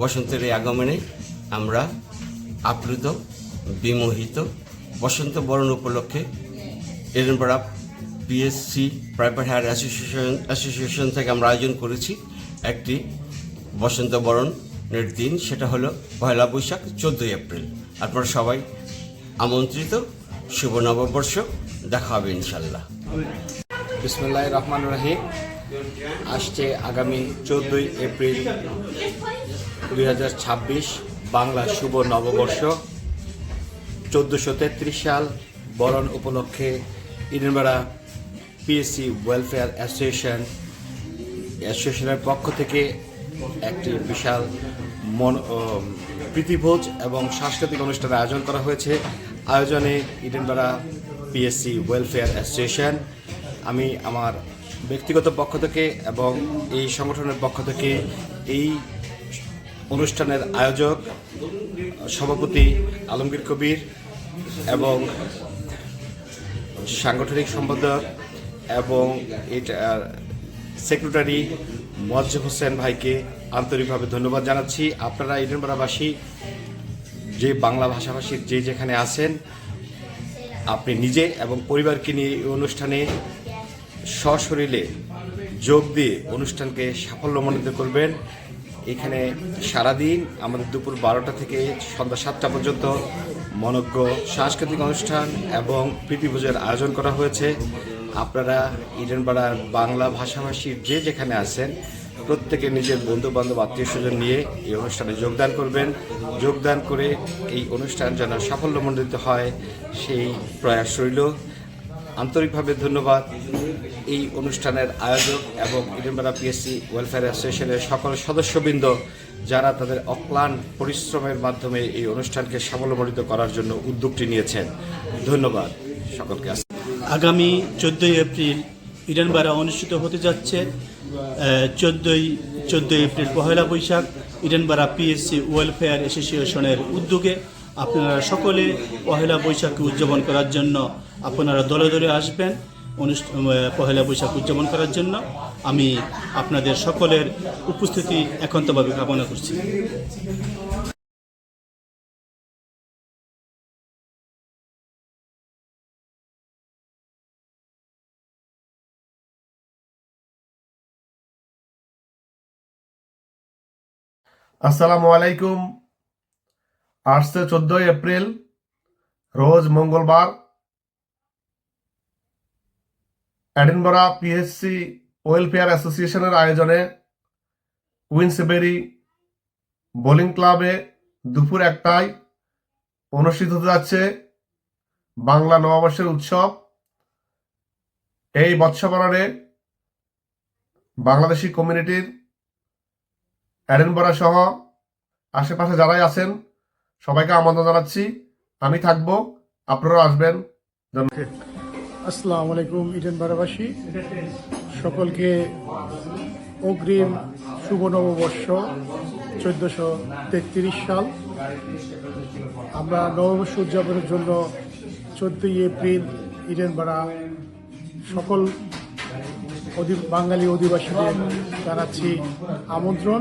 বসন্তের এই আগমনে আমরা আপ্লুত, বিমোহিত। বসন্ত বরণ উপলক্ষে Edinburgh PSC private hire association থেকে আমরা আয়োজন করেছি একটি বসন্ত বরণের দিন। সেটা হলো পয়লা বৈশাখ, 14ই এপ্রিল। আপনারা সবাই আমন্ত্রিত। শুভ নববর্ষ, দেখা হবে ইনশাল্লাহ। বিসমিল্লাহির রহমানির রহিম। আসছে আগামী 14ই এপ্রিল 2026 বাংলা শুভ নববর্ষ। 1433 সাল বরণ উপলক্ষে এডিনবরা পিএসসি ওয়েলফেয়ার অ্যাসোসিয়েশনের পক্ষ থেকে একটি বিশাল প্রীতিভোজ এবং সাংস্কৃতিক অনুষ্ঠানের আয়োজন করা হয়েছে। আয়োজনে এডিনবরা পিএসসি ওয়েলফেয়ার অ্যাসোসিয়েশন, আমি আমার ব্যক্তিগত পক্ষ থেকে এবং এই সংগঠনের পক্ষ থেকে এই অনুষ্ঠানের আয়োজক সভাপতি আলমগীর কবির এবং সাংগঠনিক সম্পাদক এবং এটার সেক্রেটারি মোয়াজ্জেম হোসেন ভাইকে আন্তরিকভাবে ধন্যবাদ জানাচ্ছি। আপনারা এডিনবরাবাসী, যে বাংলা ভাষাভাষীর যে যেখানে আছেন, আপনি নিজে এবং পরিবারকে নিয়ে এই অনুষ্ঠানে সশরীরে যোগ দিয়ে অনুষ্ঠানকে সাফল্যমণ্ডিত করবেন। এখানে সারাদিন আমাদের দুপুর 12টা থেকে সন্ধ্যা 7টা পর্যন্ত মনোজ্ঞ সাংস্কৃতিক অনুষ্ঠান এবং প্রীতিভোজের আয়োজন করা হয়েছে। আপনারা এডিনবরার বাংলা ভাষাভাষীর যে যেখানে আছেন, প্রত্যেকে নিজের বন্ধুবান্ধব আত্মীয় স্বজন নিয়ে এই অনুষ্ঠানে যোগদান করবেন। যোগদান করে এই অনুষ্ঠান যেন সাফল্যমণ্ডিত হয় সেই প্রয়াস রইল। আন্তরিকভাবে ধন্যবাদ এই অনুষ্ঠানের আয়োজক এবং এডিনবরা পিএসসি ওয়েলফেয়ার অ্যাসোসিয়েশনের সকল সদস্যবৃন্দ, যারা তাদের অক্লান্ত পরিশ্রমের মাধ্যমে এই অনুষ্ঠানকে সাফল্যমণ্ডিত করার জন্য উদ্যোগটি নিয়েছেন। ধন্যবাদ সকলকে। আগামী 14ই এপ্রিল এডিনবরা অনুষ্ঠিত হতে যাচ্ছে 14ই April Pohela Boishakh Edinburgh PSC welfare অ্যাসোসিয়েশনের উদ্যোগে। আপনারা সকলে পহেলা বৈশাখকে উদযাপন করার জন্য আপনারা দলে দলে আসবেন পহেলা বৈশাখ উদযাপন করার জন্য। আমি আপনাদের সকলের উপস্থিতি একান্তভাবে কামনা করছি। আসসালামু আলাইকুম। আসছে 14ই এপ্রিল, রোজ মঙ্গলবার। এডিনবরা পিএসসি ওয়েলফেয়ার অ্যাসোসিয়েশনের আয়োজনে কুইন্সবেরি বোলিং ক্লাবে দুপুর 1টায় অনুষ্ঠিত হতে যাচ্ছে বাংলা নববর্ষের উৎসব। এই বর্ষবরণে বাংলাদেশি কমিউনিটির এডিনবরা সহ আশেপাশে যারাই আছেন সবাইকে আমন্ত্রণ জানাচ্ছি। আমি থাকবো, আপনারা আসবেন। আসসালামু আলাইকুম এডিনবরাবাসী, সকলকে অগ্রিম শুভ নববর্ষ 1433 সাল। আমরা নববর্ষ উদযাপনের জন্য 14ই এপ্রিল এডিনবরা সকল বাঙালি অধিবাসীদের জানাচ্ছি আমন্ত্রণ।